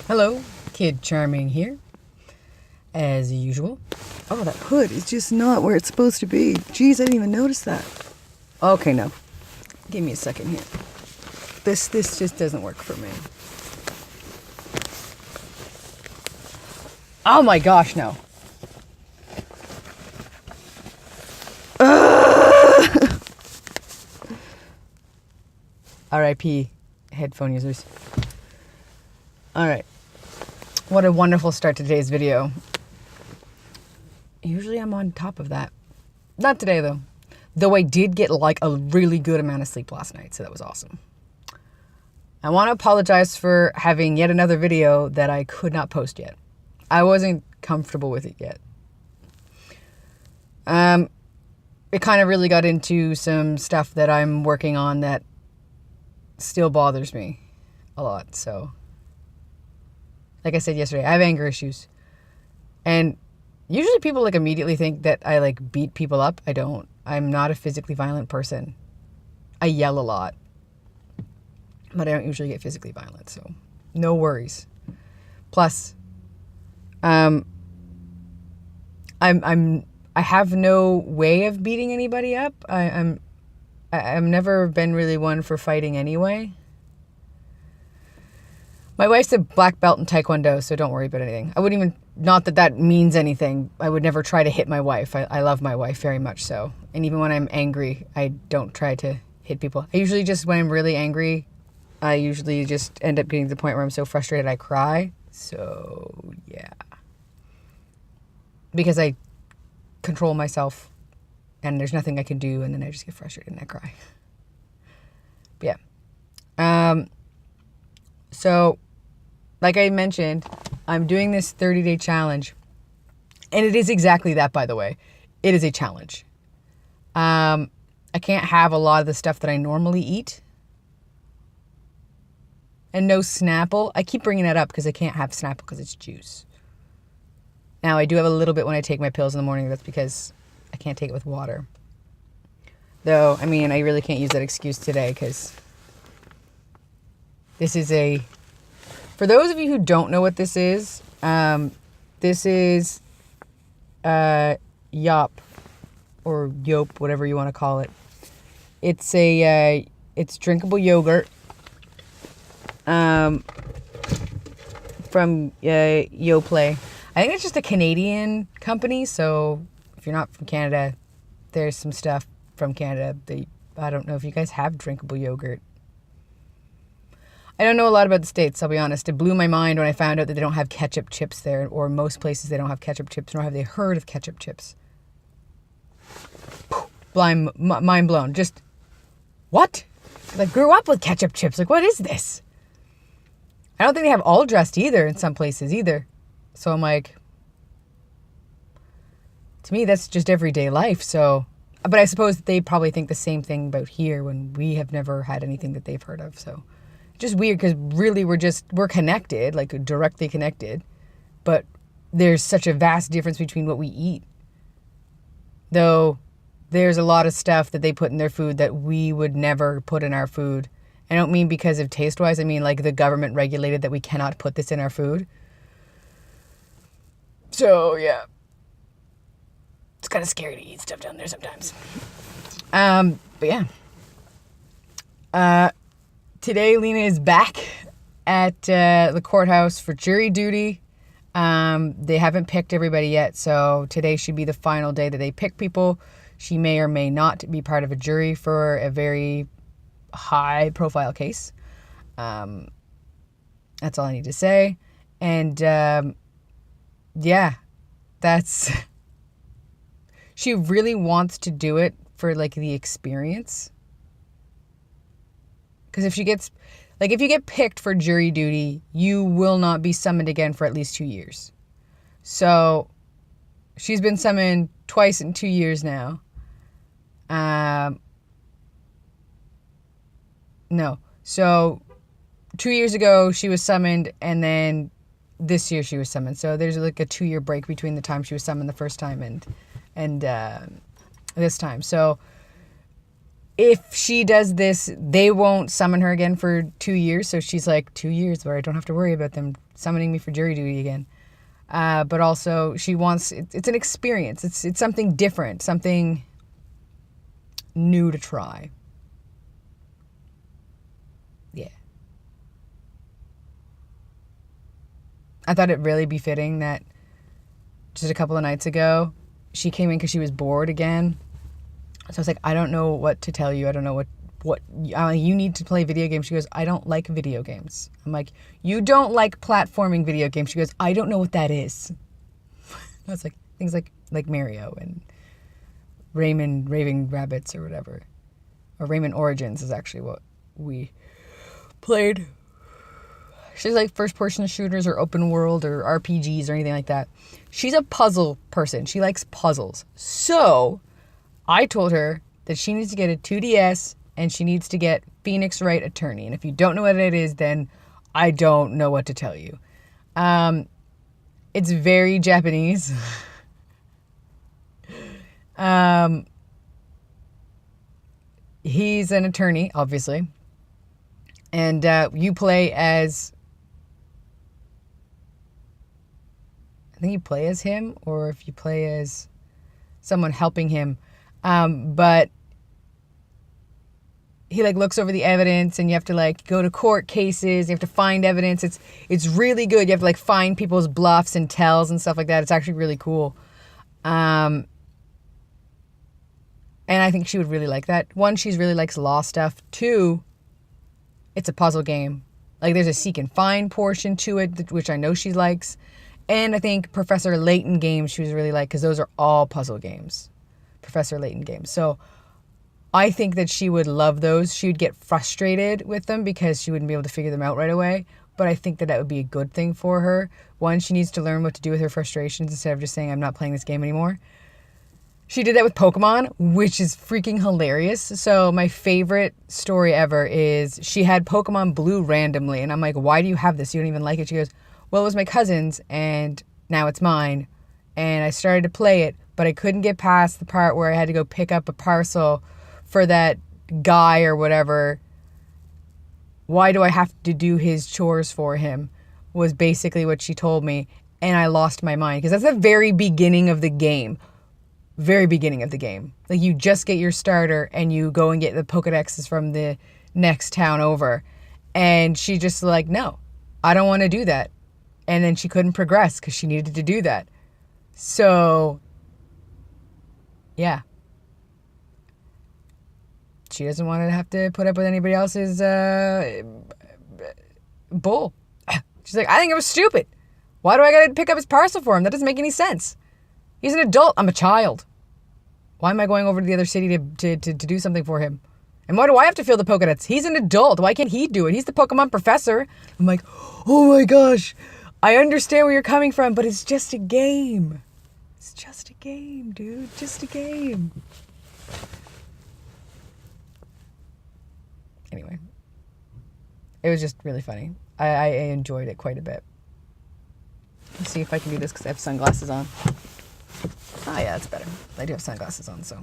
Hello, Kid Charming here, as usual. Oh, that hood is just not where it's supposed to be. Jeez, I didn't even notice that. Okay, no. Give me a second here. This just doesn't work for me. Oh my gosh, no. RIP headphone users. Alright. What a wonderful start to today's video. Usually I'm on top of that. Not today though. Though I did get like a really good amount of sleep last night, so that was awesome. I want to apologize for having yet another video that I could not post yet. I wasn't comfortable with it yet. It kind of really got into some stuff that I'm working on that still bothers me a lot, so like I said yesterday, I have anger issues. And usually people like immediately think that I like beat people up. I don't. I'm not a physically violent person. I yell a lot. But I don't usually get physically violent, so no worries. Plus, I have no way of beating anybody up. I've never been really one for fighting anyway. My wife's a black belt in Taekwondo, so don't worry about anything. I wouldn't even, not that that means anything. I would never try to hit my wife. I love my wife very much so. And even when I'm angry, I don't try to hit people. I usually just, when I'm really angry, I usually just end up getting to the point where I'm so frustrated I cry. So, yeah. Because I control myself and there's nothing I can do and then I just get frustrated and I cry. But yeah. So, like I mentioned, I'm doing this 30-day challenge. And it is exactly that, by the way. It is a challenge. I can't have a lot of the stuff that I normally eat. And no Snapple. I keep bringing that up because I can't have Snapple because it's juice. Now, I do have a little bit when I take my pills in the morning. That's because I can't take it with water. Though, I mean, I really can't use that excuse today because this is a... For those of you who don't know what this is Yop or Yope, whatever you want to call it. It's a it's drinkable yogurt from Yoplait. I think it's just a Canadian company, so if you're not from Canada, there's some stuff from Canada. I don't know if you guys have drinkable yogurt. I don't know a lot about the States, I'll be honest. It blew my mind when I found out that they don't have ketchup chips there, or most places they don't have ketchup chips, nor have they heard of ketchup chips. Mind blown. Just, what? I grew up with ketchup chips. Like, what is this? I don't think they have all dressed either in some places either. So I'm like, to me, that's just everyday life. So, but I suppose that they probably think the same thing about here when we have never had anything that they've heard of. So just weird because really we're connected, like directly connected, but there's such a vast difference between what we eat. Though there's a lot of stuff that they put in their food that we would never put in our food. I don't mean because of taste-wise. I mean like the government regulated that we cannot put this in our food. So, yeah. It's kind of scary to eat stuff down there sometimes. But yeah. Today, Lena is back at the courthouse for jury duty. They haven't picked everybody yet, so today should be the final day that they pick people. She may or may not be part of a jury for a very high-profile case. That's all I need to say. And, yeah, that's... She really wants to do it for, like, the experience. Because if you get picked for jury duty, you will not be summoned again for at least 2 years. So, she's been summoned twice in 2 years now. No. So, 2 years ago, she was summoned, and then this year she was summoned. So, there's like a 2-year break between the time she was summoned the first time and this time. So, if she does this, they won't summon her again for 2 years. So she's like, 2 years where I don't have to worry about them summoning me for jury duty again. But also she wants, it's an experience. It's something different, something new to try. Yeah. I thought it really befitting that just a couple of nights ago, she came in because she was bored again. So I was like, I don't know what to tell you. I don't know what you need to play video games. She goes, I don't like video games. I'm like, you don't like platforming video games. She goes, I don't know what that is. I was like, things like Mario and Rayman Raving Rabbits or whatever. Or Rayman Origins is actually what we played. She's like first person shooters or open world or RPGs or anything like that. She's a puzzle person. She likes puzzles. So I told her that she needs to get a 2DS and she needs to get Phoenix Wright Attorney. And if you don't know what it is, then I don't know what to tell you. It's very Japanese. He's an attorney, obviously. And you play as... I think you play as him, or if you play as someone helping him. But he like looks over the evidence and you have to like go to court cases. You have to find evidence. It's really good. You have to like find people's bluffs and tells and stuff like that. It's actually really cool. And I think she would really like that. One, she's really likes law stuff. Two, it's a puzzle game. Like there's a seek and find portion to it, which I know she likes. And I think Professor Layton games she was really like, because those are all puzzle games. Professor Layton games. So I think that she would love those. She would get frustrated with them because she wouldn't be able to figure them out right away. But I think that that would be a good thing for her. One, she needs to learn what to do with her frustrations instead of just saying, I'm not playing this game anymore. She did that with Pokemon, which is freaking hilarious. So my favorite story ever is she had Pokemon Blue randomly. And I'm like, why do you have this? You don't even like it. She goes, well, it was my cousin's and now it's mine. And I started to play it, but I couldn't get past the part where I had to go pick up a parcel for that guy or whatever. Why do I have to do his chores for him? Was basically what she told me. And I lost my mind because that's the very beginning of the game. Very beginning of the game. Like you just get your starter and you go and get the Pokedexes from the next town over. And she just like, no, I don't want to do that. And then she couldn't progress because she needed to do that. So, yeah. She doesn't want to have to put up with anybody else's bull. She's like, I think it was stupid. Why do I got to pick up his parcel for him? That doesn't make any sense. He's an adult. I'm a child. Why am I going over to the other city to do something for him? And why do I have to fill the Pokedex? He's an adult. Why can't he do it? He's the Pokemon professor. I'm like, oh my gosh. I understand where you're coming from, but it's just a game. It's just a game, dude. Just a game. Anyway. It was just really funny. I enjoyed it quite a bit. Let's see if I can do this because I have sunglasses on. Oh yeah, it's better. I do have sunglasses on, so.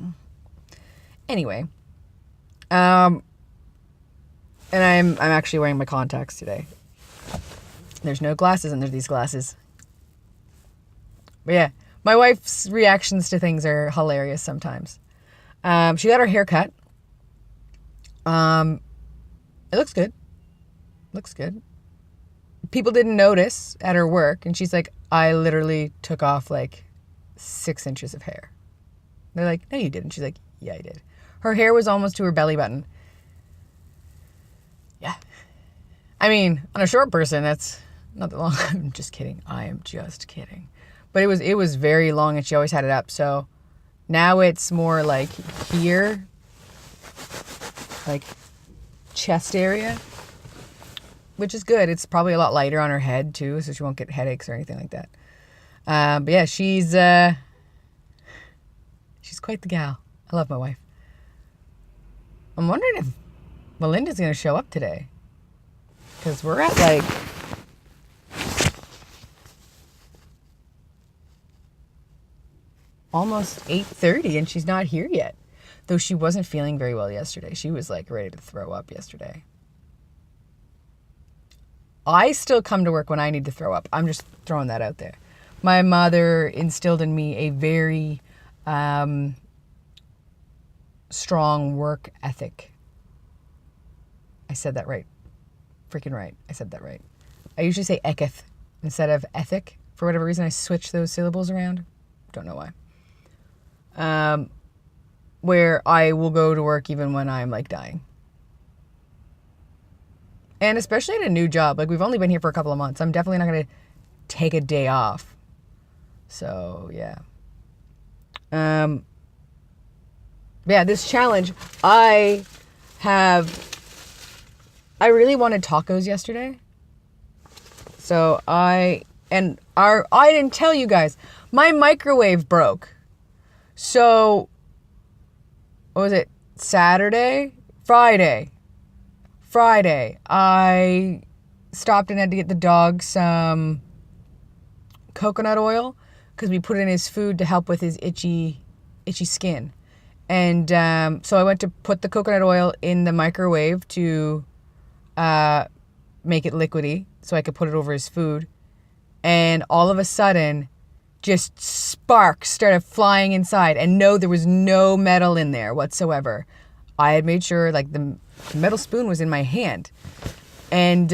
Anyway. And I'm actually wearing my contacts today. There's no glasses under these glasses. But yeah, my wife's reactions to things are hilarious sometimes. She got her hair cut. It looks good. Looks good. People didn't notice at her work, and she's like, I literally took off like 6 inches of hair. They're like, no, you didn't. She's like, yeah, I did. Her hair was almost to her belly button. Yeah. I mean, on a short person, that's not that long. I'm just kidding. I am just kidding. But it was very long, and she always had it up. So now it's more like here, like chest area, which is good. It's probably a lot lighter on her head too, so she won't get headaches or anything like that. But yeah, she's quite the gal. I love my wife. I'm wondering if Melinda's going to show up today. Because we're at like... almost 8:30 and she's not here yet. Though she wasn't feeling very well yesterday. She was like ready to throw up yesterday. I still come to work when I need to throw up. I'm just throwing that out there. My mother instilled in me a very strong work ethic. I said that right. Freaking right. I said that right. I usually say eketh instead of ethic. For whatever reason, I switch those syllables around. Don't know why. Where I will go to work even when I'm like dying. And especially in a new job. Like, we've only been here for a couple of months. I'm definitely not going to take a day off. So, yeah. Yeah, this challenge, I really wanted tacos yesterday. So I didn't tell you guys, my microwave broke. So, what was it? Friday, I stopped and had to get the dog some coconut oil because we put it in his food to help with his itchy skin. And so I went to put the coconut oil in the microwave to make it liquidy so I could put it over his food. And all of a sudden, just sparks started flying inside. And no, there was no metal in there whatsoever. I had made sure, like, the metal spoon was in my hand. And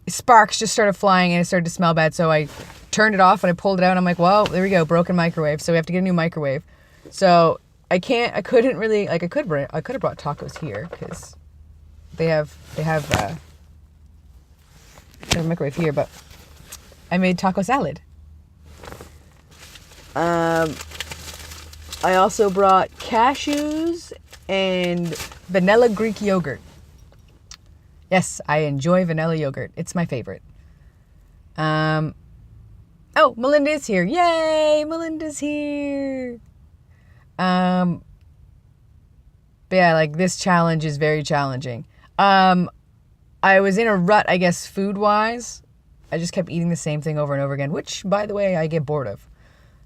sparks just started flying and it started to smell bad. So I turned it off and I pulled it out and I'm like, well, there we go, broken microwave. So we have to get a new microwave. So I could have brought tacos here because they have a microwave here, but I made taco salad. I also brought cashews and vanilla Greek yogurt. Yes, I enjoy vanilla yogurt. It's my favorite. Oh, Melinda is here. Yay, Melinda's here. But yeah, like, this challenge is very challenging. I was in a rut, I guess, food-wise. I just kept eating the same thing over and over again, which, by the way, I get bored of.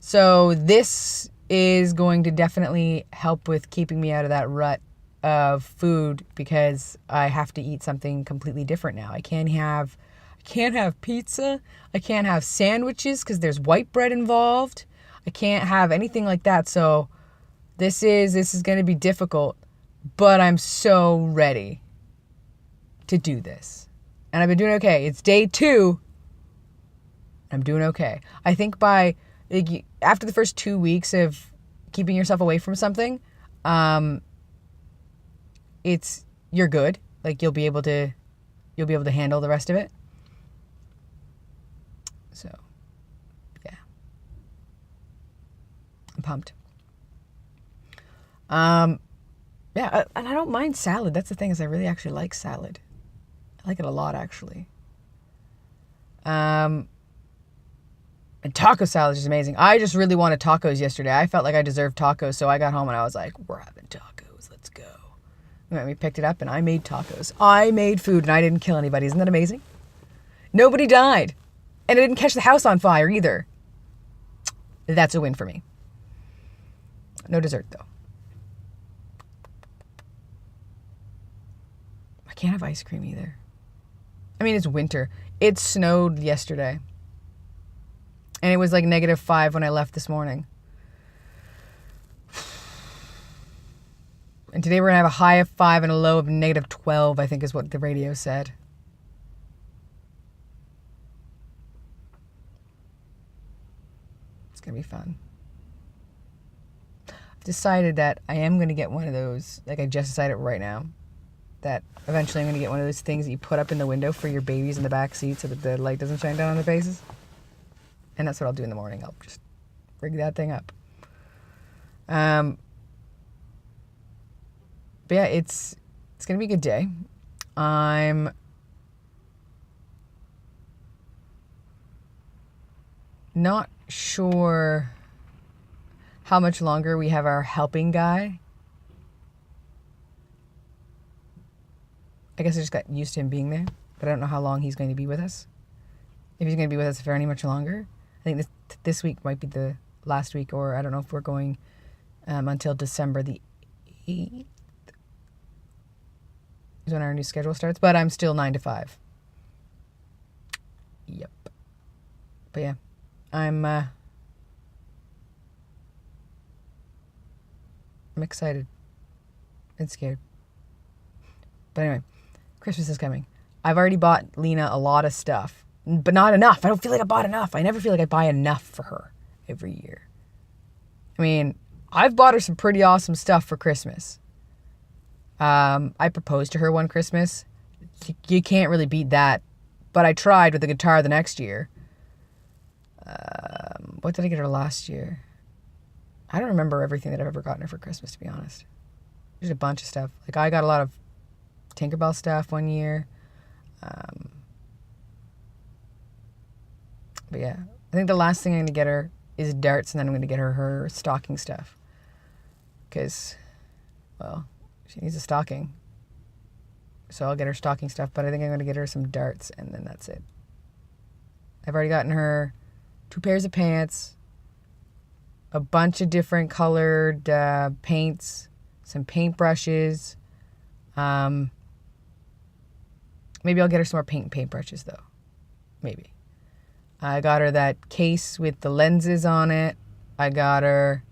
So this is going to definitely help with keeping me out of that rut of food because I have to eat something completely different now. I can't have pizza. I can't have sandwiches because there's white bread involved. I can't have anything like that. So this is going to be difficult, but I'm so ready to do this. And I've been doing okay. It's day 2. I'm doing okay. I think after the first 2 weeks of keeping yourself away from something, you're good. Like, you'll be able to handle the rest of it. So, yeah. I'm pumped. Yeah, and I don't mind salad. That's the thing, is I really actually like salad. I like it a lot, actually. And taco salad is just amazing. I just really wanted tacos yesterday. I felt like I deserved tacos, so I got home and I was like, we're having tacos. Let's go. And we picked it up and I made tacos. I made food and I didn't kill anybody. Isn't that amazing? Nobody died. And I didn't catch the house on fire either. That's a win for me. No dessert, though. I can't have ice cream either. I mean, it's winter. It snowed yesterday. And it was like -5 when I left this morning. And today we're going to have a high of 5 and a low of -12, I think is what the radio said. It's going to be fun. I've decided that I am going to get one of those, like I just decided right now, that eventually I'm going to get one of those things that you put up in the window for your babies in the back seat so that the light doesn't shine down on their faces. And that's what I'll do in the morning. I'll just rig that thing up. But yeah, it's going to be a good day. I'm not sure how much longer we have our helping guy. I guess I just got used to him being there, but I don't know how long he's going to be with us. If he's going to be with us for any much longer. I think this week might be the last week, or I don't know if we're going until December the 8th is when our new schedule starts. But I'm still 9 to 5. Yep. But yeah, I'm excited and scared. But anyway, Christmas is coming. I've already bought Lena a lot of stuff, but not enough. I don't feel like I bought enough. I never feel like I buy enough for her every year. I mean, I've bought her some pretty awesome stuff for Christmas. I proposed to her one Christmas. You can't really beat that. But I tried with the guitar the next year. What did I get her last year? I don't remember everything that I've ever gotten her for Christmas, to be honest. There's a bunch of stuff. Like, I got a lot of Tinkerbell stuff one year. But yeah, I think the last thing I'm going to get her is darts, and then I'm going to get her stocking stuff. Because, well, she needs a stocking. So I'll get her stocking stuff, but I think I'm going to get her some darts, and then that's it. I've already gotten her 2 pairs of pants, a bunch of different colored paints, some paintbrushes. Maybe I'll get her some more paintbrushes, though. Maybe. I got her that case with the lenses on it. I got her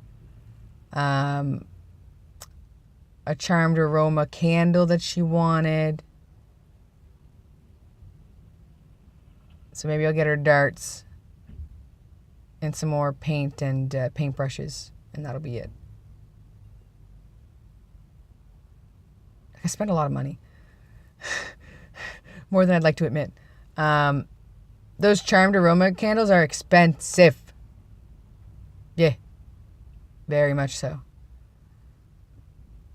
a Charmed Aroma candle that she wanted. So maybe I'll get her darts and some more paint and paintbrushes, and that'll be it. I spent a lot of money. More than I'd like to admit. Those Charmed Aroma candles are expensive. Yeah. Very much so.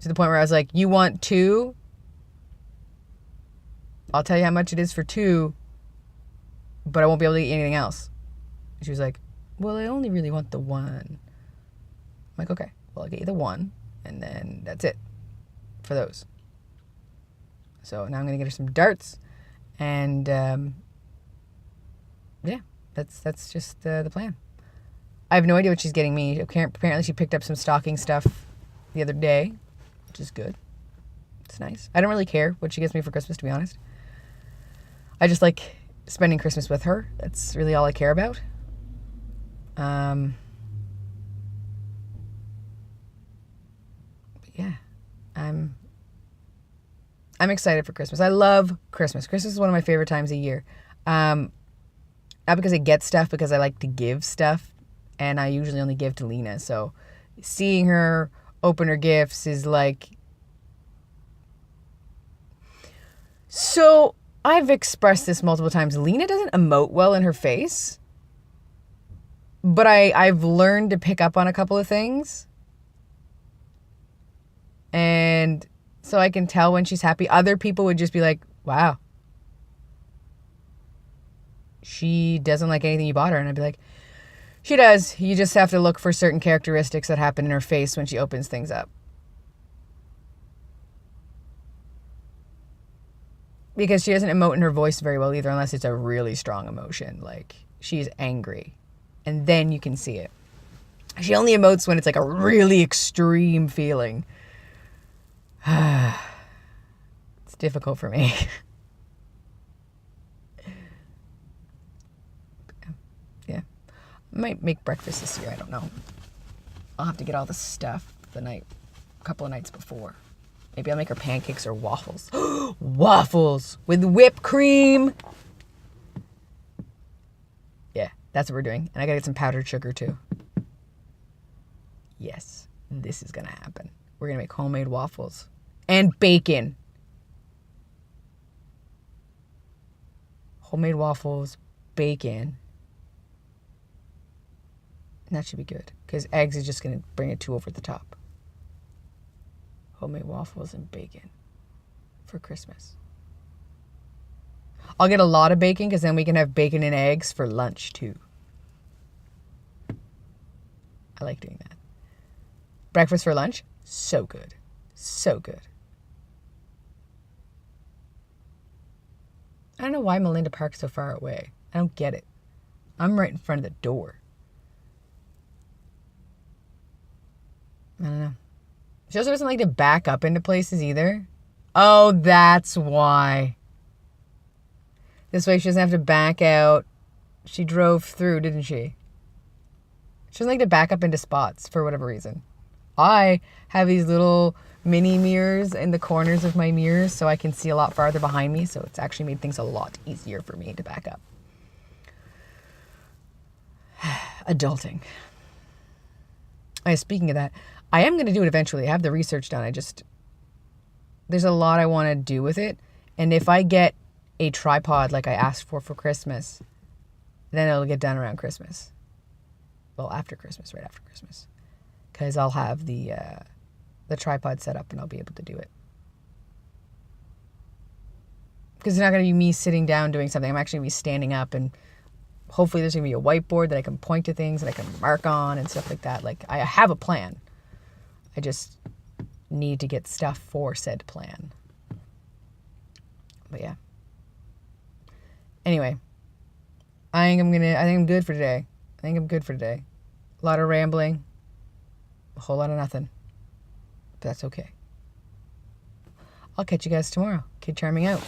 To the point where I was like, you want 2? I'll tell you how much it is for 2, but I won't be able to eat anything else. She was like, well, I only really want the 1. I'm like, okay, well, I'll get you the 1, and then that's it for those. So now I'm going to get her some darts, and yeah, that's just the plan. I have no idea what she's getting me. Apparently she picked up some stocking stuff the other day, which is good. It's nice. I don't really care what she gets me for Christmas, to be honest. I just like spending Christmas with her. That's really all I care about. But yeah, I'm excited for Christmas. I love Christmas. Christmas is one of my favorite times of year. Not because I get stuff, because I like to give stuff, and I usually only give to Lena. So seeing her open her gifts is like... So I've expressed this multiple times. Lena doesn't emote well in her face, but I've learned to pick up on a couple of things. And so I can tell when she's happy. Other people would just be like, wow, she doesn't like anything you bought her. And I'd be like, she does. You just have to look for certain characteristics that happen in her face when she opens things up. Because she doesn't emote in her voice very well either, unless it's a really strong emotion. Like, she's angry. And then you can see it. She only emotes when it's like a really extreme feeling. It's difficult for me. Yeah. I might make breakfast this year. I don't know. I'll have to get all the stuff a couple of nights before. Maybe I'll make her pancakes or waffles. Waffles with whipped cream. Yeah, that's what we're doing. And I gotta get some powdered sugar too. Yes, this is gonna happen. We're gonna make homemade waffles. And bacon. Homemade waffles, bacon. And that should be good. Because eggs is just gonna bring it too over the top. Homemade waffles and bacon for Christmas. I'll get a lot of bacon because then we can have bacon and eggs for lunch too. I like doing that. Breakfast for lunch, so good. So good. I don't know why Melinda Park's so far away. I don't get it. I'm right in front of the door. I don't know. She also doesn't like to back up into places either. Oh, that's why. This way she doesn't have to back out. She drove through, didn't she? She doesn't like to back up into spots for whatever reason. I have these little mini mirrors in the corners of my mirrors so I can see a lot farther behind me. So it's actually made things a lot easier for me to back up. Adulting. Speaking of that, I am going to do it eventually. I have the research done. There's a lot I want to do with it. And if I get a tripod like I asked for Christmas, then it'll get done around Christmas. Well, after Christmas, right after Christmas. Because I'll have the tripod set up and I'll be able to do it. Because it's not going to be me sitting down doing something. I'm actually going to be standing up, and hopefully there's going to be a whiteboard that I can point to things that I can mark on and stuff like that. Like, I have a plan. I just need to get stuff for said plan. But yeah. Anyway, I think I'm good for today. A lot of rambling, a whole lot of nothing. But that's okay. I'll catch you guys tomorrow. Kid Charming out.